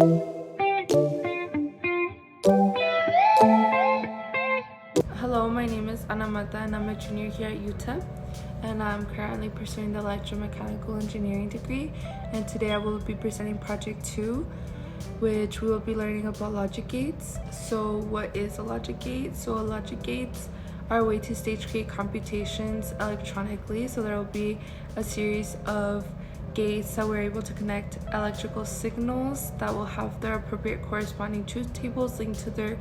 Hello, my name is Anamata and I'm a junior here at UTEP, and I'm currently pursuing the electromechanical engineering degree, and today I will be presenting project 2, which we will be learning about logic gates. So what is a logic gate? So a logic gates are a way to stage gate computations electronically. So there will be a series of gates that we're able to connect electrical signals that will have their appropriate corresponding truth tables linked to their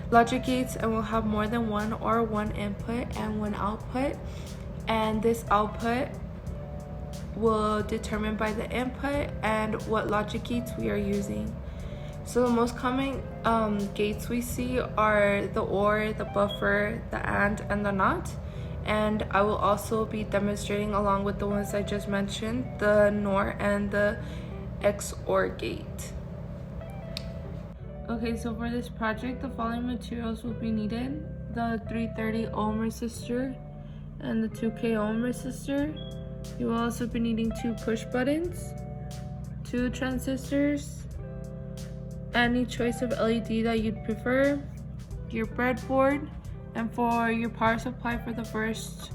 logic gates, and we'll have more than one input and one output, and this output will determine by the input and what logic gates we are using. So the most common gates we see are the OR, the buffer, the and the NOT. And I will also be demonstrating, along with the ones I just mentioned, the NOR and the XOR gate. Okay, so for this project, the following materials will be needed: the 330 ohm resistor and the 2K ohm resistor. You will also be needing 2 push buttons, 2 transistors, any choice of LED that you'd prefer, your breadboard, and for your power supply for the first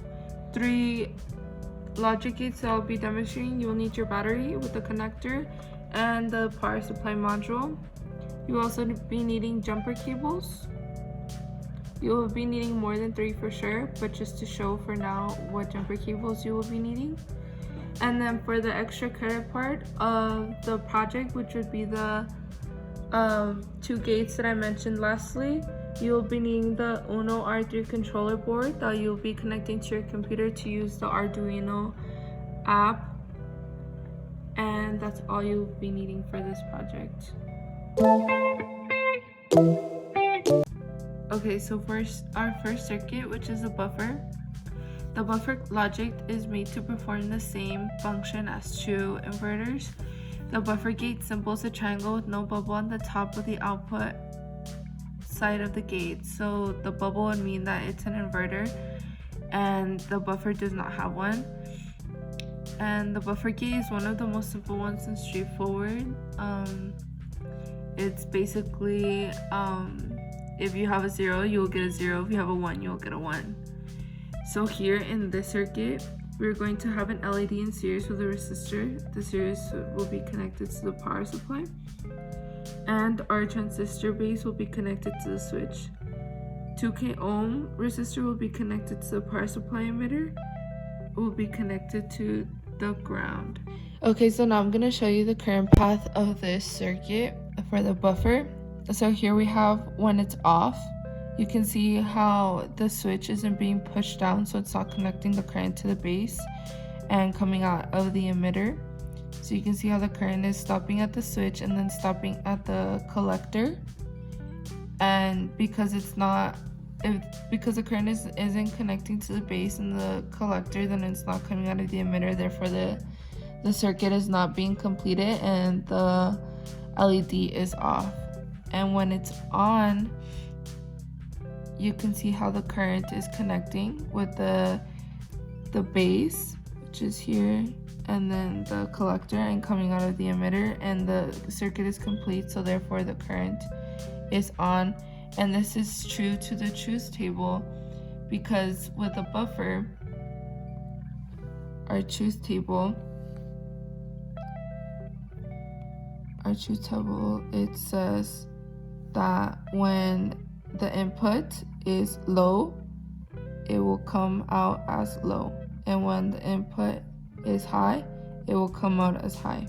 3 logic gates that I'll be demonstrating, you will need your battery with the connector and the power supply module. You will also be needing jumper cables. You will be needing more than 3 for sure, but just to show for now what jumper cables you will be needing. And then for the extra credit part of the project, which would be the 2 gates that I mentioned lastly, you will be needing the Uno R3 controller board that you'll be connecting to your computer to use the Arduino app, and that's all you'll be needing for this project. Okay, so first, our first circuit, which is a buffer. The buffer logic is made to perform the same function as 2 inverters. The buffer gate symbol is a triangle with no bubble on the top of the output side of the gate. So the bubble would mean that it's an inverter, and the buffer does not have one. And the buffer gate is one of the most simple ones and straightforward. It's basically if you have a 0, you'll get a 0. If you have a 1, you'll get a 1. So here in this circuit, we're going to have an LED in series with a resistor. The series will be connected to the power supply, and our transistor base will be connected to the switch. 2K ohm resistor will be connected to the power supply emitter, will be connected to the ground. Okay, so now I'm going to show you the current path of this circuit for the buffer. So here we have when it's off, you can see how the switch isn't being pushed down, so it's not connecting the current to the base and coming out of the emitter. So you can see how the current is stopping at the switch and then stopping at the collector. And because because the current isn't connecting to the base and the collector, then it's not coming out of the emitter. Therefore, the circuit is not being completed and the LED is off. And when it's on, you can see how the current is connecting with the base, which is here, and then the collector, and coming out of the emitter, and the circuit is complete, so therefore the current is on. And this is true to the truth table, because with a buffer, our truth table, it says that when the input is low, it will come out as low, and when the input is high, it will come out as high.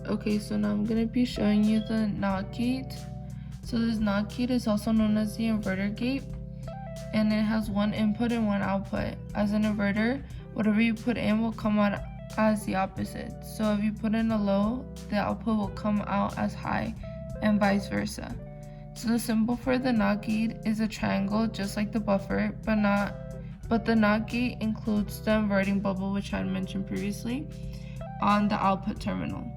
Okay, so now I'm going to be showing you the NOT gate. So this NOT gate is also known as the inverter gate, and it has 1 input and 1 output. As an inverter, whatever you put in will come out as the opposite. So if you put in a low, the output will come out as high, and vice versa. So the symbol for the NOT gate is a triangle, just like the buffer, but the NOT gate includes the inverting bubble, which I had mentioned previously, on the output terminal.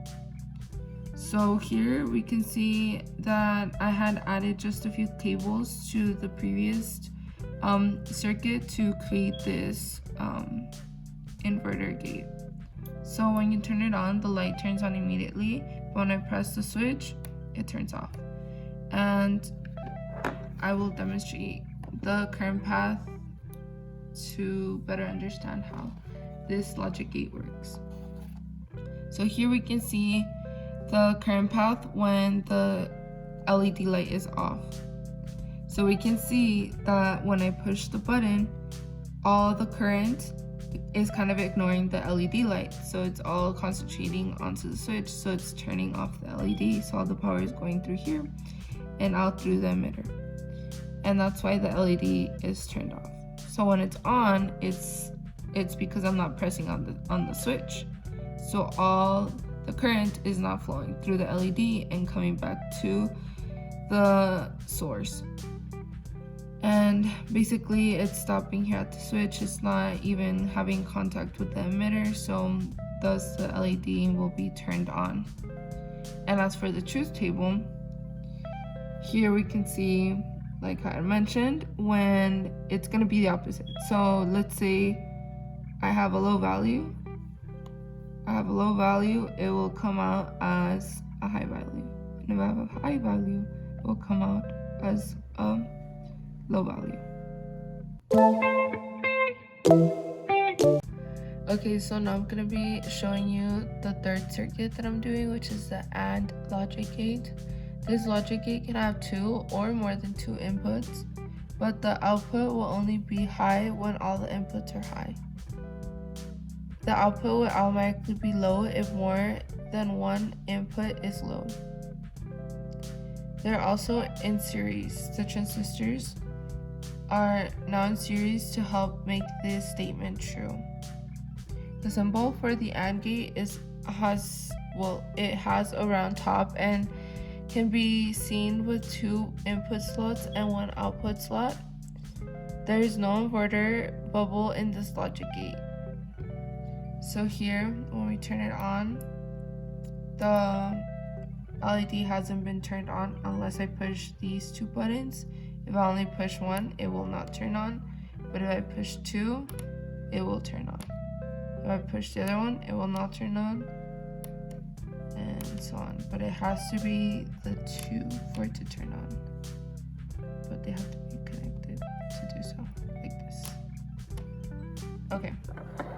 So here we can see that I had added just a few cables to the previous circuit to create this inverter gate. So when you turn it on, the light turns on immediately. But when I press the switch, it turns off. And I will demonstrate the current path to better understand how this logic gate works. So here we can see the current path when the LED light is off. So we can see that when I push the button, all the current is kind of ignoring the LED light. So it's all concentrating onto the switch. So it's turning off the LED. So all the power is going through here and out through the emitter. And that's why the LED is turned off. So when it's on, it's because I'm not pressing on the switch. So all the current is not flowing through the LED and coming back to the source. And basically it's stopping here at the switch. It's not even having contact with the emitter, so thus the LED will be turned on. And as for the truth table, here we can see, like I mentioned, when it's going to be the opposite. So let's say I have a low value. It will come out as a high value. And if I have a high value, it will come out as a low value. Okay, so now I'm going to be showing you the third circuit that I'm doing, which is the AND logic gate. This logic gate can have 2 or more than 2 inputs, but the output will only be high when all the inputs are high. The output will automatically be low if more than one input is low. They're also in series. The transistors are now in series to help make this statement true. The symbol for the AND gate has a round top and can be seen with 2 input slots and 1 output slot. There is no inverter bubble in this logic gate. So here, when we turn it on, the LED hasn't been turned on unless I push these 2 buttons. If I only push 1, it will not turn on. But if I push 2, it will turn on. If I push the other one, it will not turn on. And so on. But it has to be the 2 for it to turn on. But they have to be connected to do so, like this. Okay,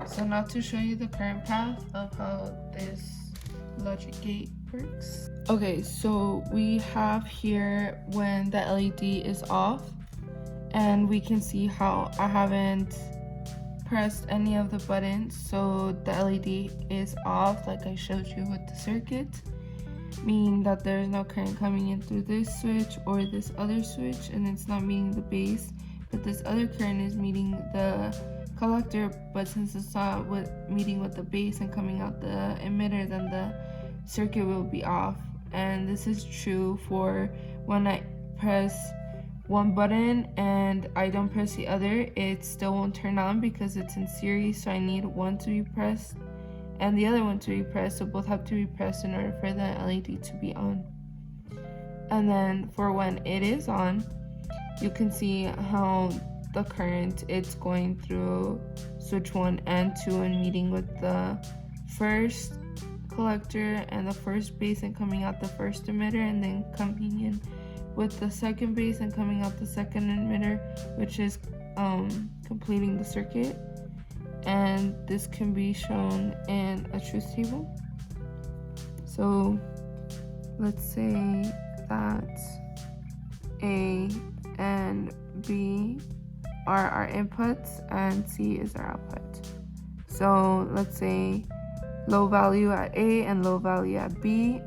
so now to show you the current path of how this logic gate works. Okay, so we have here when the LED is off, and we can see how I haven't pressed any of the buttons, so the LED is off like I showed you with the circuit, meaning that there is no current coming in through this switch or this other switch, and it's not meeting the base, but this other current is meeting the collector. But since it's not meeting with the base and coming out the emitter, then the circuit will be off. And this is true for when I press one button and I don't press the other, it still won't turn on because it's in series. So I need one to be pressed and the other one to be pressed, so both have to be pressed in order for the LED to be on. And then for when it is on, you can see how the current, it's going through switch 1 and 2 and meeting with the first collector and the first base and coming out the first emitter, and then coming in with the second base and coming out the second emitter, which is completing the circuit. And this can be shown in a truth table. So let's say that A and B are our inputs and C is our output. So let's say low value at A and low value at B,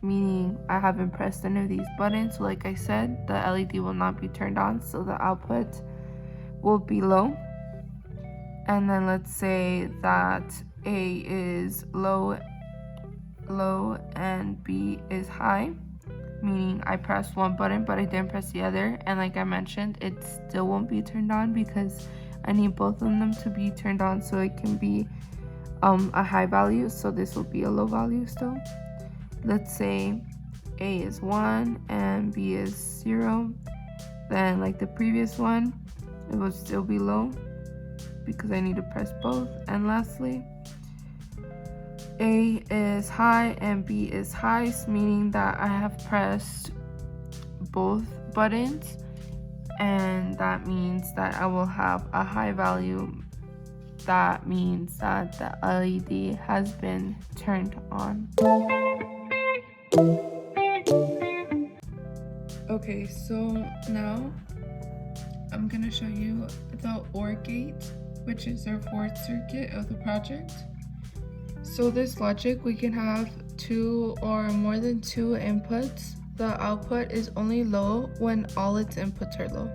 meaning I haven't pressed any of these buttons. So like I said, the LED will not be turned on, so the output will be low. And then let's say that A is low and B is high, meaning I pressed one button but I didn't press the other, and like I mentioned, it still won't be turned on because I need both of them to be turned on so it can be a high value. So this will be a low value still. Let's say A is 1 and B is 0, then like the previous one, it will still be low because I need to press both. And lastly, A is high and B is high, meaning that I have pressed both buttons, and that means that I will have a high value. That means that the LED has been turned on. Okay, so now I'm gonna show you the OR gate, which is our fourth circuit of the project. So this logic, we can have 2 or more than 2 inputs. The output is only low when all its inputs are low.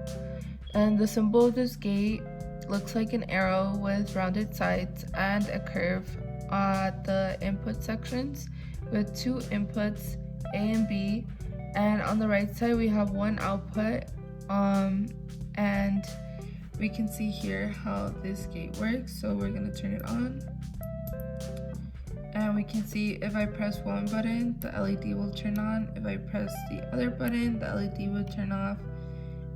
And the symbol of this gate looks like an arrow with rounded sides and a curve at the input sections with 2 inputs, A and B. And on the right side, we have 1 output. And we can see here how this gate works. So we're gonna turn it on. And we can see if I press one button, the LED will turn on. If I press the other button, the LED will turn off.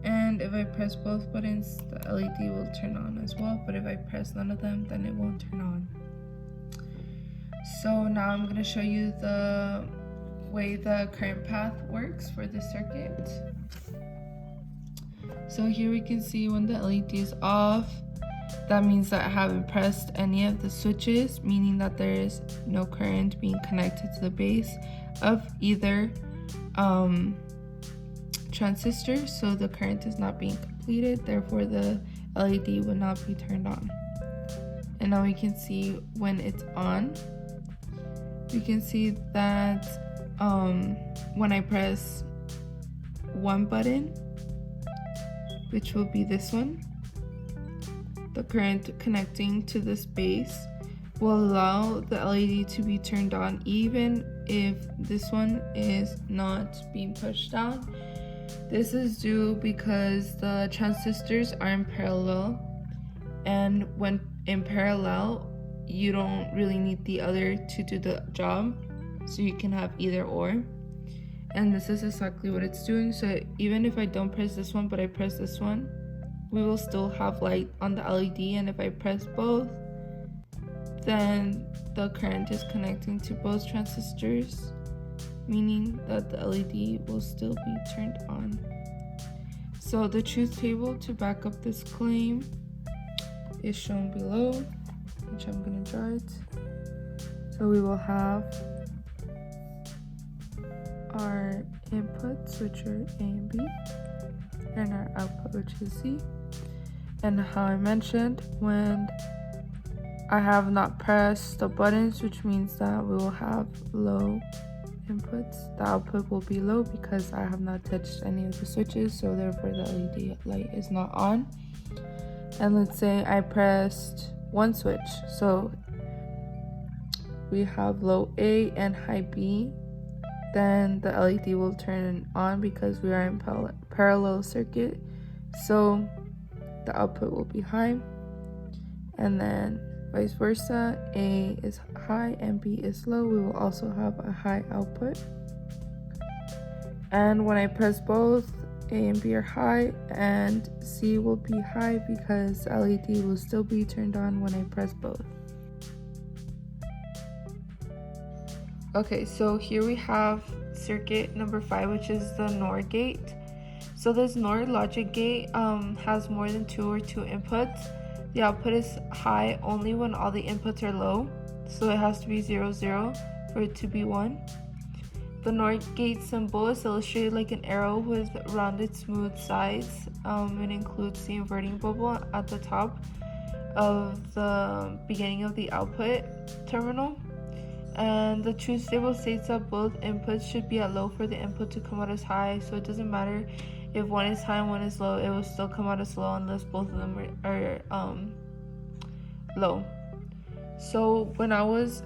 And if I press both buttons, the LED will turn on as well. But if I press none of them, then it won't turn on. So now I'm gonna show you the way the current path works for this circuit. So here we can see when the LED is off, that means that I haven't pressed any of the switches, meaning that there is no current being connected to the base of either transistor, so the current is not being completed, therefore the LED will not be turned on. And now we can see when it's on, we can see that when I press one button, which will be this one, the current connecting to this base will allow the LED to be turned on even if this one is not being pushed down. This is due because the transistors are in parallel, and when in parallel, you don't really need the other to do the job, so you can have either or. And this is exactly what it's doing. So even if I don't press this one but I press this one, we will still have light on the LED. And if I press both, then the current is connecting to both transistors, meaning that the LED will still be turned on. So the truth table to back up this claim is shown below, which I'm going to draw it. So we will have our inputs, which are A and B, and our output, which is C. And how I mentioned, when I have not pressed the buttons, which means that we will have low inputs, the output will be low because I have not touched any of the switches, so therefore the LED light is not on. And let's say I pressed one switch, so we have low A and high B, then the LED will turn on because we are in parallel circuit, so the output will be high. And then vice versa, A is high and B is low, we will also have a high output. And when I press both, A and B are high and C will be high because LED will still be turned on when I press both. Okay, so here we have circuit number 5, which is the NOR gate. So this NOR logic gate has more than 2 inputs. The output is high only when all the inputs are low, so it has to be 0, 0 for it to be 1. The NOR gate symbol is illustrated like an arrow with rounded smooth sides. It includes the inverting bubble at the top of the beginning of the output terminal. And the truth table states that both inputs should be at low for the input to come out as high, so it doesn't matter if one is high and one is low, it will still come out as low unless both of them are low. So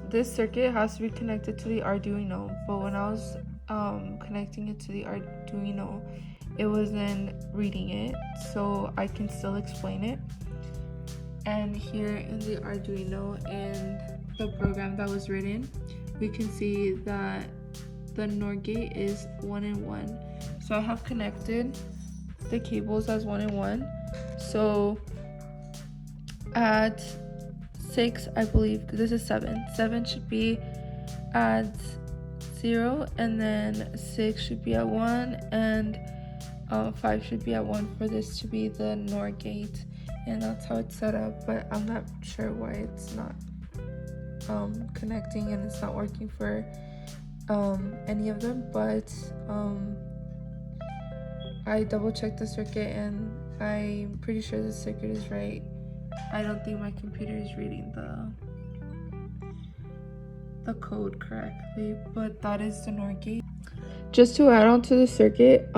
this circuit has to be connected to the Arduino, but when I was connecting it to the Arduino, it wasn't reading it, so I can still explain it. And here in the Arduino, in the program that was written, we can see that the NOR gate is 1 and 1. So I have connected the cables as 1 and 1. So at 6, I believe. This is 7. 7 should be at 0, and then 6 should be at 1, and 5 should be at 1 for this to be the NOR gate. And that's how it's set up, but I'm not sure why it's not connecting and it's not working for any of them. But I double checked the circuit and I'm pretty sure the circuit is right. I don't think my computer is reading the code correctly, but that is the NOR gate. Just to add on to the circuit,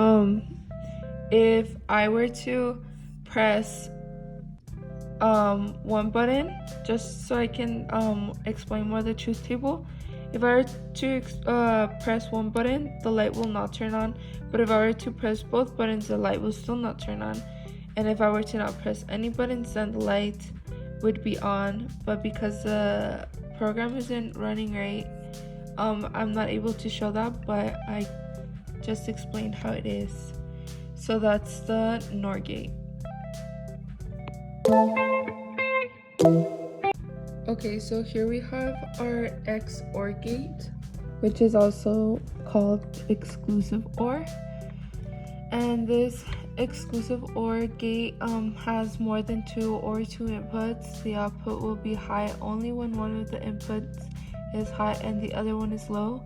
if I were to press one button, just so I can explain more the truth table. If I were to press one button, the light will not turn on, but if I were to press both buttons, the light will still not turn on. And if I were to not press any buttons, then the light would be on, but because the program isn't running right, I'm not able to show that, but I just explained how it is. So that's the NOR gate. Okay, so here we have our XOR gate, which is also called exclusive OR. And this exclusive OR gate has more than 2 or 2 inputs. The output will be high only when one of the inputs is high and the other one is low.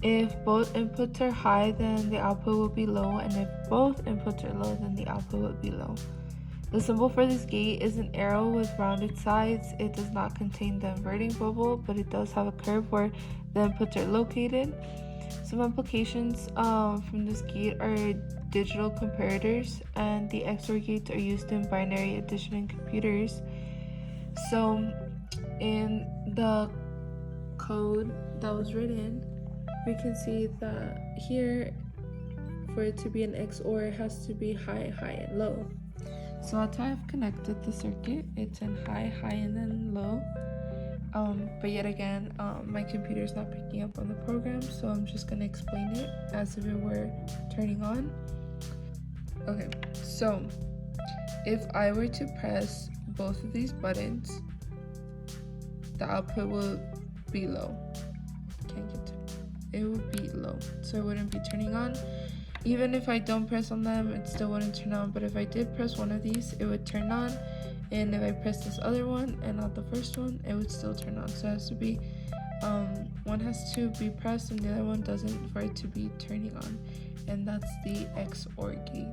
If both inputs are high, then the output will be low, and if both inputs are low, then the output will be low. The symbol for this gate is an arrow with rounded sides. It does not contain the inverting bubble, but it does have a curve where the inputs are located. Some applications from this gate are digital comparators, and the XOR gates are used in binary addition in computers. So in the code that was written, we can see that here, for it to be an XOR, it has to be high, high, and low. So that's how I've connected the circuit. It's in high, high, and then low. But yet again, my computer is not picking up on the program, so I'm just gonna explain it as if it were turning on. Okay, so if I were to press both of these buttons, the output will be low. Can't get to it. It would be low, so it wouldn't be turning on. Even if I don't press on them, it still wouldn't turn on, but if I did press one of these, it would turn on, and if I press this other one and not the first one, it would still turn on. So it has to be, one has to be pressed and the other one doesn't for it to be turning on, and that's the XOR gate.